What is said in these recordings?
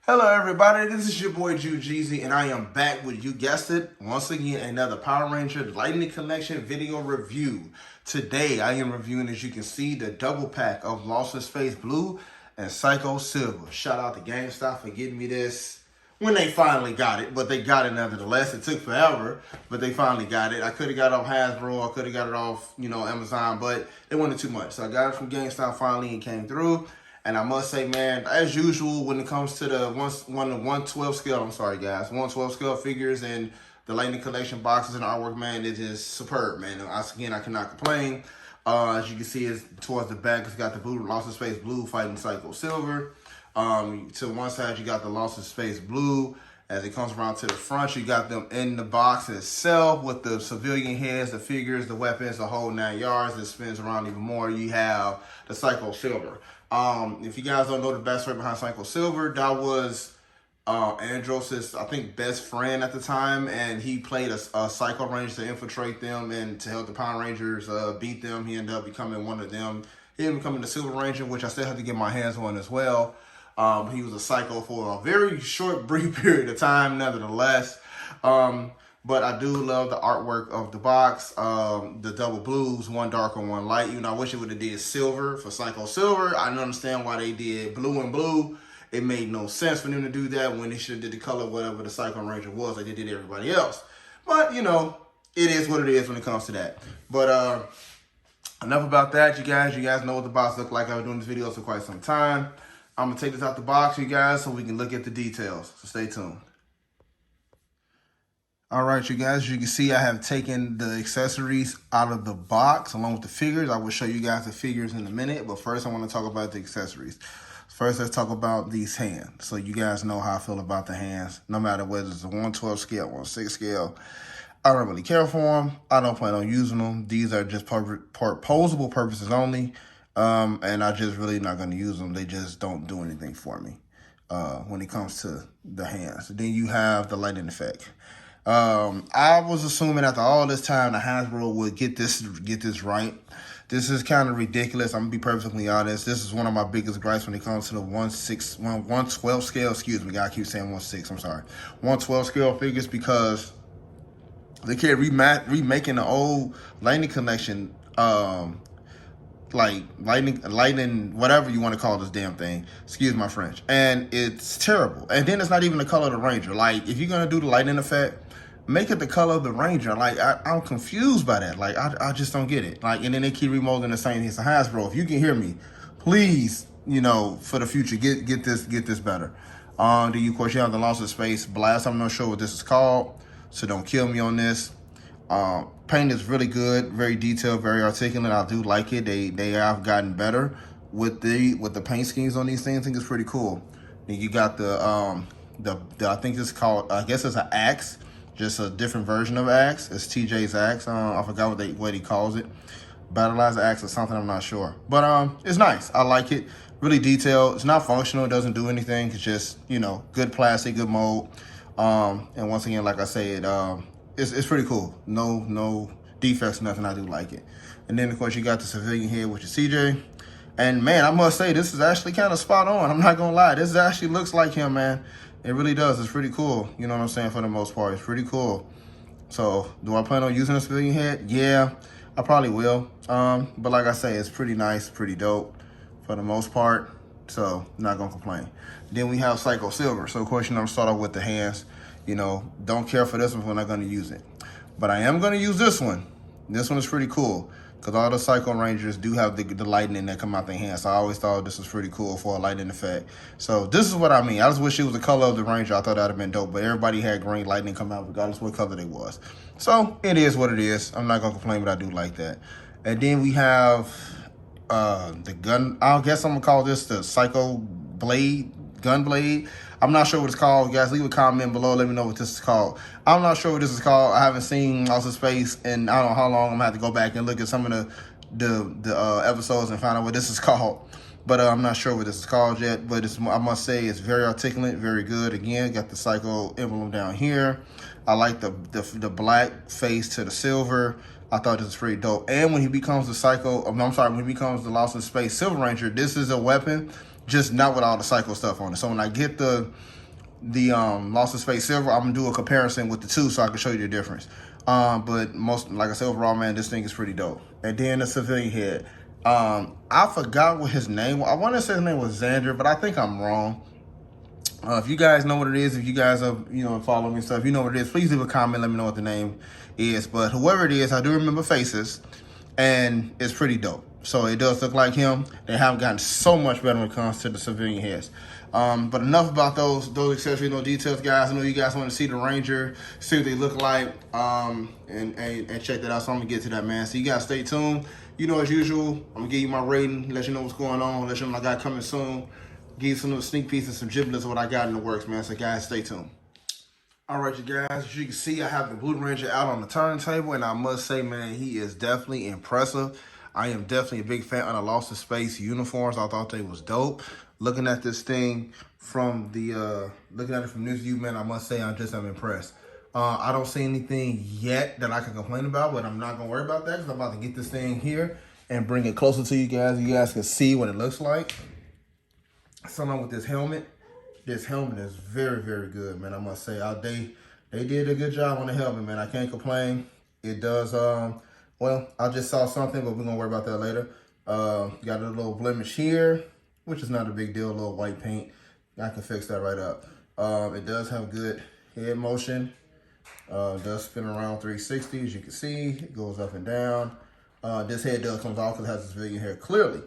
Hello everybody, this is your boy Jew Jeezy, and I am back with, you guessed it, once again another Power Ranger Lightning Collection video review. Today I am reviewing, as you can see, the double pack of Lost in Space Blue and Psycho Silver. Shout out to GameStop for getting me this when they finally got it, but they got it nevertheless. It took forever, but they finally got it. I could have got it off Hasbro, I could have got it off, Amazon, but it wanted too much. So I got it from GameStop finally and came through. And I must say, man, as usual, when it comes to the 1/12 scale, I'm sorry, guys, 1/12 scale figures and the Lightning Collection boxes and artwork, man, it is superb, man. Again, I cannot complain. As you can see, it's towards the back, it's got the blue, Lost in Space Blue fighting Psycho Silver. To one side, you got the Lost in Space Blue. As it comes around to the front, you got them in the box itself with the civilian heads, the figures, the weapons, the whole 9 yards. It spins around even more. You have the Psycho Silver. If you guys don't know the backstory behind Psycho Silver, that was Andros', I think, best friend at the time, and he played a Psycho Ranger to infiltrate them and to help the Power Rangers beat them. He ended up becoming one of them. He ended up becoming the Silver Ranger, which I still have to get my hands on as well. He was a Psycho for a very short, brief period of time, nevertheless. But I do love the artwork of the box. The double blues, one dark and one light. I wish it would have did silver for Psycho Silver. I don't understand why they did blue and blue. It made no sense for them to do that when they should have did the color whatever the Psycho Ranger was like they did everybody else. But, it is what it is when it comes to that. But enough about that, you guys. You guys know what the box looked like. I've been doing this video for quite some time. I'm going to take this out the box, you guys, so we can look at the details. So stay tuned. All right, you guys, you can see I have taken the accessories out of the box along with the figures. I will show you guys the figures in a minute, but first I want to talk about the accessories. First, let's talk about these hands. So you guys know how I feel about the hands, no matter whether it's a 1/12 scale, 1/6 scale. I don't really care for them. I don't plan on using them. These are just posable purposes only, and I just really not going to use them. They just don't do anything for me when it comes to the hands. Then you have the lighting effect. I was assuming after all this time the Hasbro would get this right. This is kind of ridiculous. I'm gonna be perfectly honest. This is one of my biggest gripes when it comes to the 1/12 scale. Excuse me, I keep saying 1/6. I'm sorry, 1/12 scale figures, because they keep remaking the old Lightning Collection, like lightning, whatever you want to call this damn thing. Excuse my French. And it's terrible. And then it's not even the color of the Ranger. Like, if you're gonna do the lightning effect, make it the color of the Ranger. Like, I'm confused by that. Like, I just don't get it. Like, and then they keep remolding the same thing. It's a Hasbro. If you can hear me, please, for the future, get this better. Then you, of course, you have the Lost in Space Blast. I'm not sure what this is called, so don't kill me on this. Paint is really good, very detailed, very articulate. I do like it. They have gotten better with the paint schemes on these things. I think it's pretty cool. Then you got the I think it's called, I guess it's an axe. Just a different version of axe. It's TJ's axe. I forgot what he calls it. Battleized axe or something, I'm not sure. But it's nice. I like it. Really detailed. It's not functional. It doesn't do anything. It's just, good plastic, good mold. And once again, like I said, it's pretty cool. No defects, nothing. I do like it. And then, of course, you got the civilian head, which is CJ. And, man, I must say, this is actually kind of spot on. I'm not going to lie. This actually looks like him, man. It really does. It's pretty cool. You know what I'm saying? For the most part, it's pretty cool. So, do I plan on using a civilian head? Yeah, I probably will. But like I say, it's pretty nice, pretty dope for the most part. So, not going to complain. Then we have Psycho Silver. So, of course, I'm start off with the hands. Don't care for this one. We're not going to use it. But I am going to use this one. This one is pretty cool, because all the Psycho Rangers do have the lightning that come out their hands. So I always thought this was pretty cool for a lightning effect. So this is what I mean. I just wish it was the color of the Ranger. I thought that would have been dope. But everybody had green lightning come out regardless of what color they was. So it is what it is. I'm not going to complain, but I do like that. And then we have the gun. I guess I'm going to call this the Psycho Blade, Gun Blade. I'm not sure what it's called. You guys, leave a comment below. Let me know what this is called. I'm not sure what this is called. I haven't seen Lost in Space, and I don't know how long. I'm going to have to go back and look at some of the episodes and find out what this is called. But I'm not sure what this is called yet. But I must say it's very articulate, very good. Again, got the Psycho emblem down here. I like the black face to the silver. I thought this was pretty dope. And when he becomes the when he becomes the Lost in Space Silver Ranger, this is a weapon just not with all the Psycho stuff on it. So when I get the Lost in Space Silver, I'm gonna do a comparison with the two so I can show you the difference. But most, like I said, overall, man, this thing is pretty dope. And then the civilian head. I forgot what his name was. I want to say his name was Xander, but I think I'm wrong. If you guys know what it is, if you guys are, following me and stuff, you know what it is, please leave a comment, let me know what the name is. But whoever it is, I do remember faces, and it's pretty dope. So it does look like him. They have gotten so much better when it comes to the civilian heads. But enough about those accessories, no details, guys. I know you guys want to see the Ranger, see what they look like, and check that out. So I'm gonna get to that, man. So you guys stay tuned. As usual, I'm gonna give you my rating, let you know what's going on, let you know what I got coming soon. Give you some little sneak peeks and some giblets of what I got in the works, man. So guys, stay tuned. All right, you guys, as you can see, I have the Blue Ranger out on the turntable, and I must say, man, he is definitely impressive. I am definitely a big fan of the Lost in Space uniforms. I thought they was dope. Looking at this thing from looking at it from this view, man, I must say I'm impressed. I don't see anything yet that I can complain about, but I'm not gonna worry about that because I'm about to get this thing here and bring it closer to you guys. You guys can see what it looks like. Something with this helmet. This helmet is very, very good, man. I must say, they did a good job on the helmet, man. I can't complain. It does. Well, I just saw something, but we're gonna worry about that later. Got a little blemish here, which is not a big deal. A little white paint. I can fix that right up. It does have good head motion. Does spin around 360, as you can see. It goes up and down. This head does come off because it has this civilian hair clearly.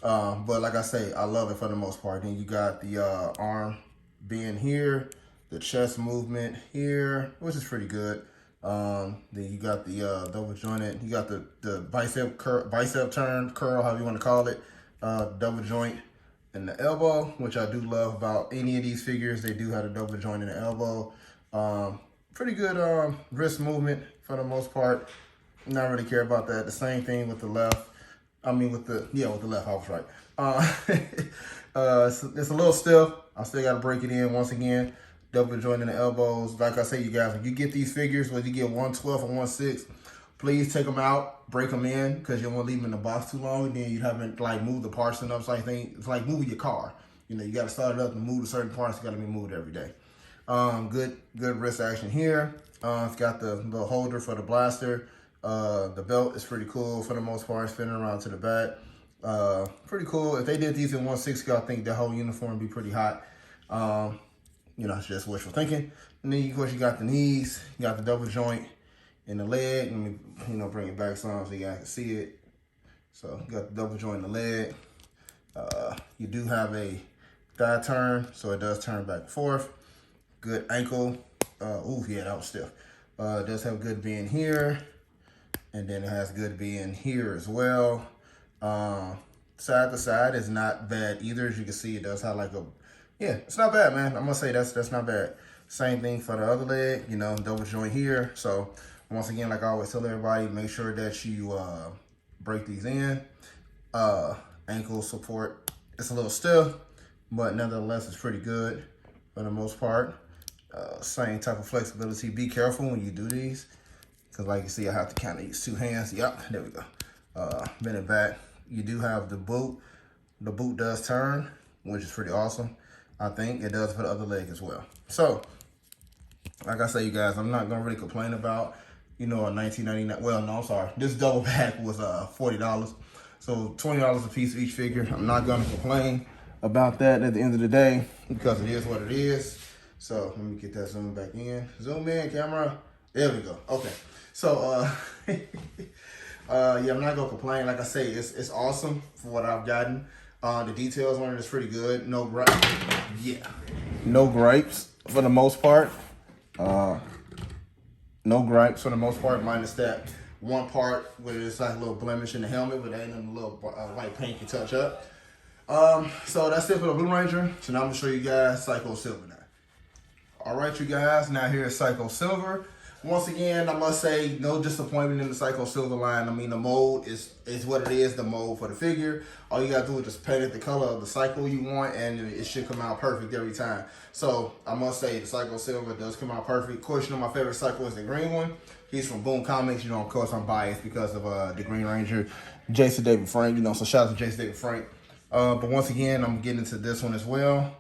But like I say, I love it for the most part. Then you got the arm being here, the chest movement here, which is pretty good. Then you got the double jointed. You got the bicep turn, curl, however you want to call it. Double joint in the elbow, which I do love about any of these figures. They do have a double joint in the elbow. Pretty good wrist movement for the most part. Not really care about that. The same thing with the left. With the left, I was right. It's a little stiff. I still got to break it in once again. Double joint in the elbows. Like I say, you guys, when you get these figures, whether you get 112 or 1/6, please take them out, break them in, because you don't want to leave them in the box too long, and then you haven't moved the parts enough. So I think it's like moving your car. You got to start it up and move the certain parts. Got to be moved every day. Good wrist action here. It's got the little holder for the blaster. The belt is pretty cool for the most part, spinning around to the back. Pretty cool. If they did these in 1/6, I think the whole uniform would be pretty hot. It's just wishful thinking. And then, of course, you got the knees, you got the double joint in the leg. Let me, bring it back some so you guys can see it. So you got the double joint in the leg. You do have a thigh turn, so it does turn back and forth. Good ankle. Ooh, yeah, that was stiff. It does have good being here. And then it has good being here as well. Side to side is not bad either. As you can see, it does have it's not bad, man. I'm gonna say that's not bad. Same thing for the other leg, double joint here. So once again, like I always tell everybody, make sure that you break these in. Ankle support, it's a little stiff, but nonetheless, it's pretty good for the most part. Same type of flexibility. Be careful when you do these, because like you see, I have to kind of use two hands. Yep, there we go. Bend it back. You do have the boot. The boot does turn, which is pretty awesome. I think it does for the other leg as well. So, like I say, you guys, I'm not gonna really complain about, a $19.99. Well, no, I'm sorry. This double pack was $40. So $20 a piece for each figure. I'm not gonna complain about that at the end of the day because it is what it is. So let me get that zoom back in. Zoom in, camera. There we go. Okay. So yeah, I'm not gonna complain. Like I say, it's awesome for what I've gotten. The details on it is pretty good. No gripes. Yeah. No gripes for the most part. No gripes for the most part, minus that one part where it's like a little blemish in the helmet, but ain't a little white paint you touch up. So that's it for the Blue Ranger. So now I'm gonna show you guys Psycho Silver now. All right, you guys, now here is Psycho Silver. Once again, I must say, no disappointment in the Psycho Silver line. I mean, the mold is what it is, the mold for the figure. All you gotta do is just paint it the color of the Psycho you want, and it should come out perfect every time. So I must say, the Psycho Silver does come out perfect. Of course, my favorite Psycho is the green one. He's from Boom Comics. Of course, I'm biased because of the Green Ranger, Jason David Frank. So shout out to Jason David Frank. But once again, I'm getting into this one as well.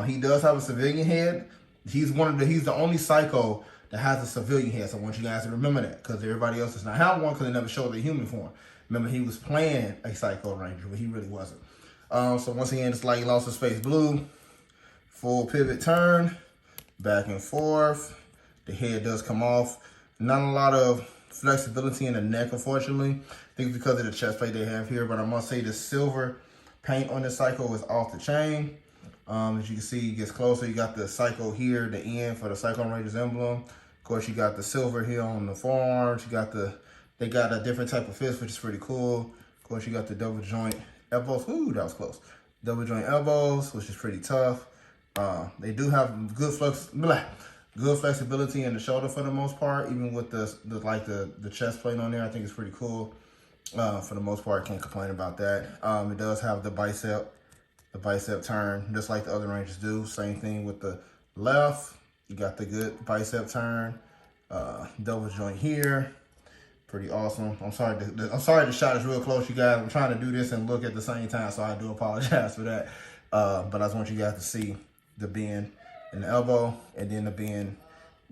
He does have a civilian head. He's the only Psycho that has a civilian head. So I want you guys to remember that, because everybody else does not have one, because they never showed the human form. Remember, he was playing a Psycho Ranger, but he really wasn't. So once again, it's like Lost in Space Blue. Full pivot turn, back and forth. The head does come off. Not a lot of flexibility in the neck, unfortunately. I think it's because of the chest plate they have here, but I must say the silver paint on this Psycho is off the chain. As you can see, it gets closer. You got the Psycho here, the end for the Psycho Rangers emblem. Of course, you got the silver here on the forearms. They got a different type of fist, which is pretty cool. Of course, you got the double joint elbows. Ooh, that was close. Double joint elbows, which is pretty tough. They do have good flexibility in the shoulder for the most part, even with the chest plate on there. I think it's pretty cool. For the most part, can't complain about that. It does have the bicep turn, just like the other Rangers do. Same thing with the left. You got the good bicep turn, double joint here. Pretty awesome. I'm sorry the shot is real close, you guys. I'm trying to do this and look at the same time, so I do apologize for that. But I just want you guys to see the bend in the elbow, and then the bend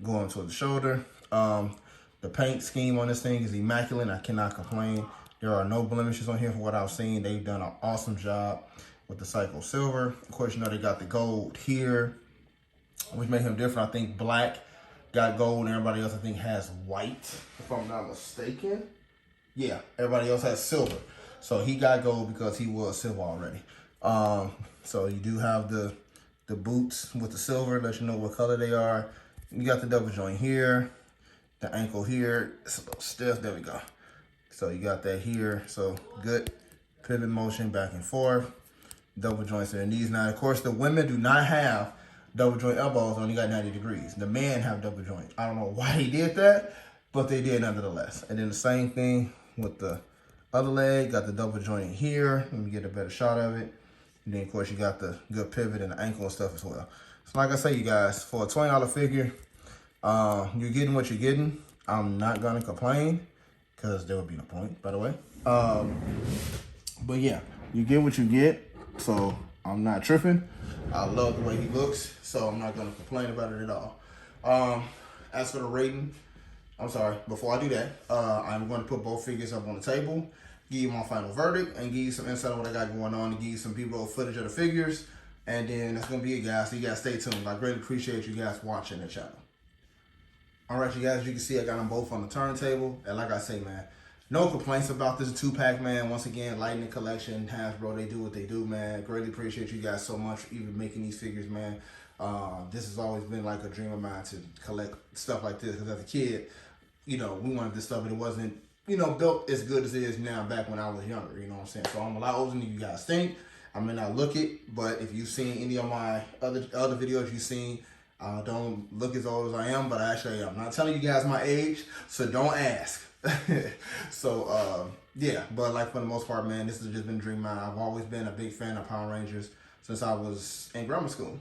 going to the shoulder. The paint scheme on this thing is immaculate. I cannot complain. There are no blemishes on here from what I've seen. They've done an awesome job with the Psycho Silver. Of course, you know they got the gold here, which made him different. I think black got gold, and everybody else I think has white, if I'm not mistaken. Yeah, everybody else has silver. So he got gold because he was silver already. So you do have the boots with the silver, let you know what color they are. You got the double joint here, the ankle here. It's a little stiff. There we go. So you got that here. So good pivot motion back and forth. Double joints in the knees. Now, of course, the women do not have double joint elbows, only got 90 degrees. The men have double joints. I don't know why they did that, but they did nonetheless. And then the same thing with the other leg. Got the double joint here. Let me get a better shot of it. And then, of course, you got the good pivot and the ankle and stuff as well. So like I say, you guys, for a $20 figure, you're getting what you're getting. I'm not going to complain, because there would be no point, by the way. But yeah, you get what you get. So I'm not tripping. I love the way he looks, so I'm not going to complain about it at all. As for the rating, I'm sorry, before I do that, I'm going to put both figures up on the table, give you my final verdict, and give you some insight on what I got going on, and give you some B-roll footage of the figures. And then that's going to be it, guys. So you guys stay tuned. I greatly appreciate you guys watching the channel. All right, you guys, as you can see, I got them both on the turntable. And like I say, man, no complaints about this 2-pack, man. Once again, Lightning Collection, Hasbro, they do what they do, man. Greatly appreciate you guys so much for even making these figures, man. This has always been like a dream of mine to collect stuff like this. Because as a kid, you know, we wanted this stuff, but it wasn't, you know, built as good as it is now back when I was younger, you know what I'm saying? So I'm a lot older than you guys think. I may not look it, but if you've seen any of my other videos you've seen, don't look as old as I am, but I actually am. I'm not telling you guys my age, so don't ask. So, yeah, but like for the most part, man, this has just been a dream of mine. I've always been a big fan of Power Rangers since I was in grammar school.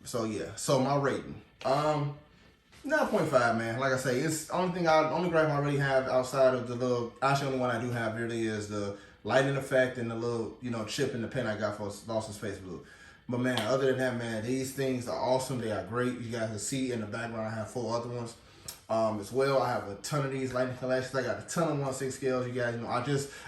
So yeah, so my rating, 9.5, man. Like I say, it's the only gripe I really have outside of the little, actually only one I do have really is the lighting effect and the little, you know, chip in the pen I got for Lost in Space Blue. But man, other than that, man, these things are awesome. They are great. You guys can see in the background, I have 4 other ones. As well, I have a ton of these Lightning collections. I got a ton of 1/6 scales. You guys know,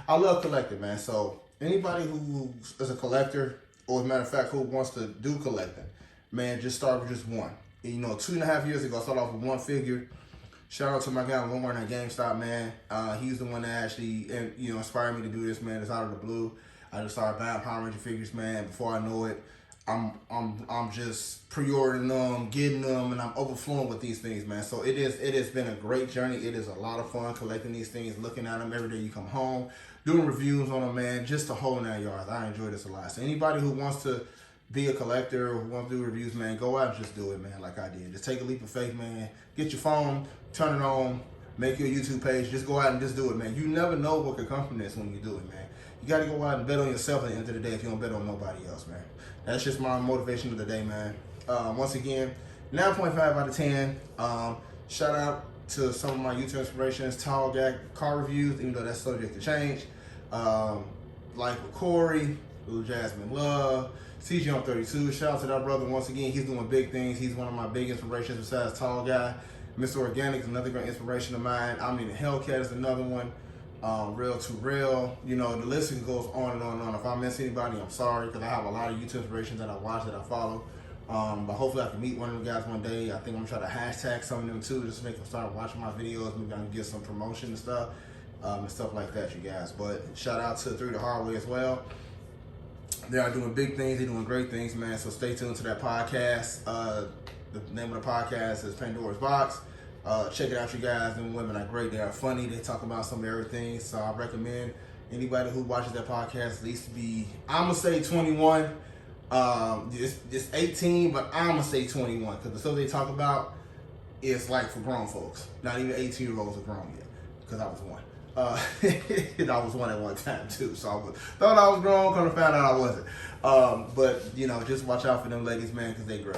I love collecting, man. So anybody who is a collector, or as a matter of fact, who wants to do collecting, man, just start with just one. And, you know, 2.5 years ago, I started off with one figure. Shout out to my guy Walmart at GameStop, man. He's the one that actually, you know, inspired me to do this, man. It's out of the blue. I just started buying Power Ranger figures, man. Before I know it, I'm just pre-ordering them, getting them, and I'm overflowing with these things, man. So it has been a great journey. It is a lot of fun collecting these things, looking at them every day you come home, doing reviews on them, man. Just the whole 9 yards. I enjoy this a lot. So anybody who wants to be a collector or who wants to do reviews, man, go out and just do it, man, like I did. Just take a leap of faith, man. Get your phone, turn it on, make your YouTube page. Just go out and just do it, man. You never know what could come from this when you do it, man. You got to go out and bet on yourself at the end of the day if you don't bet on nobody else, man. That's just my motivation of the day, man. Once again, 9.5 out of 10. Shout out to some of my YouTube inspirations, Tall Guy car reviews, even though that's subject to change. Life with Corey, Blue Jasmine Love, CG on 32. Shout out to that brother once again. He's doing big things. He's one of my big inspirations besides Tall Guy. Mr. Organic is another great inspiration of mine. I mean, the Hellcat is another one. Real to Real. You know, the list goes on and on and on. If I miss anybody, I'm sorry, because I have a lot of YouTube inspirations that I watch, that I follow. But hopefully I can meet one of them guys one day. I think I'm trying to hashtag some of them too, just to make them start watching my videos. Maybe I can get some promotion and stuff like that, you guys. But shout out to Three the Hard Way as well. They are doing big things. They're doing great things, man. So stay tuned to that podcast. The name of the podcast is Pandora's Box. Check it out, you guys. Them women are great. They are funny. They talk about some everything. So I recommend anybody who watches that podcast at least be, I'm going to say 21. It's 18, but I'm going to say 21. Because the stuff they talk about is like for grown folks. Not even 18-year-olds are grown yet. Because I was one. I was one at one time too, so thought I was grown, kind of found out I wasn't. But you know, just watch out for them ladies, man, because they great.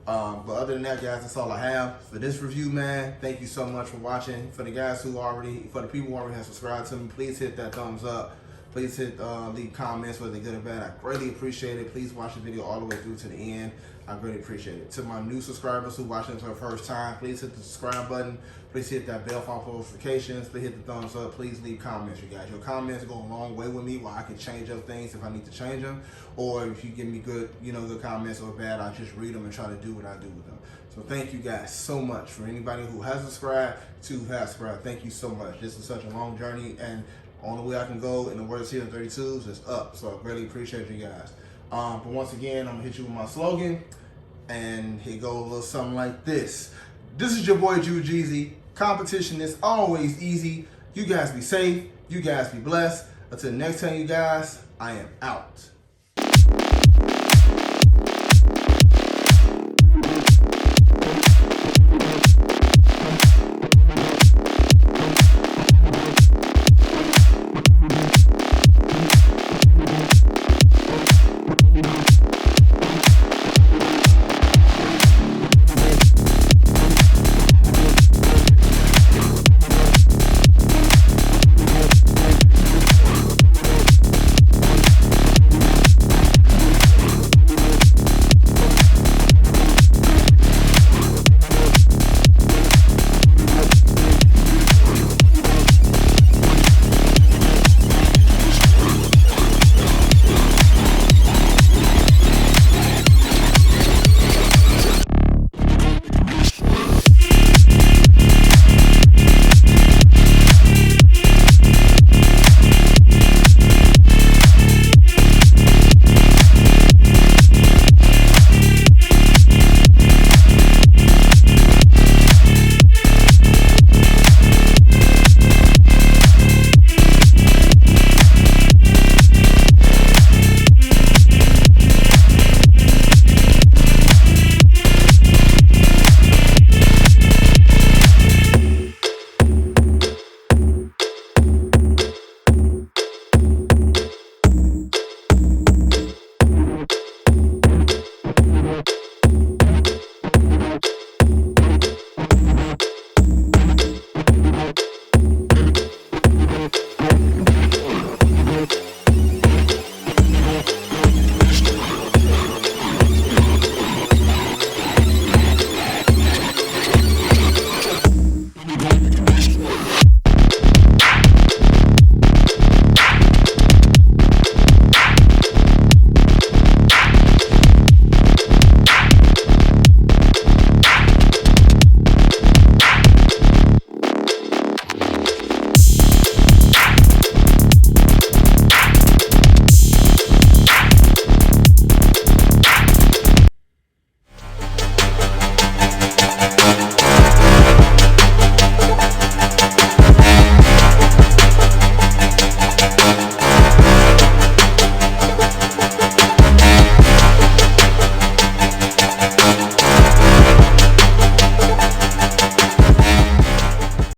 But other than that, guys, that's all I have for this review, man. Thank you so much for watching. For the guys who already, for the people who already have subscribed to me, please hit that thumbs up. Please hit leave comments whether they're good or bad. I greatly appreciate it. Please watch the video all the way through to the end. I greatly appreciate it. To my new subscribers who watching for the first time, please hit the subscribe button. Please hit that bell for notifications. Please hit the thumbs up. Please leave comments, you guys. Your comments go a long way with me where I can change up things if I need to change them. Or if you give me good, good comments or bad, I just read them and try to do what I do with them. So thank you guys so much. For anybody who has subscribed to has subscribed, thank you so much. This is such a long journey, and only way I can go, in the words here in 32s, is up. So I really appreciate you guys. But once again, I'm gonna hit you with my slogan, and it goes a little something like this. This is your boy Jew Jeezy. Competition is always easy. You guys be safe. You guys be blessed. Until next time, you guys, I am out.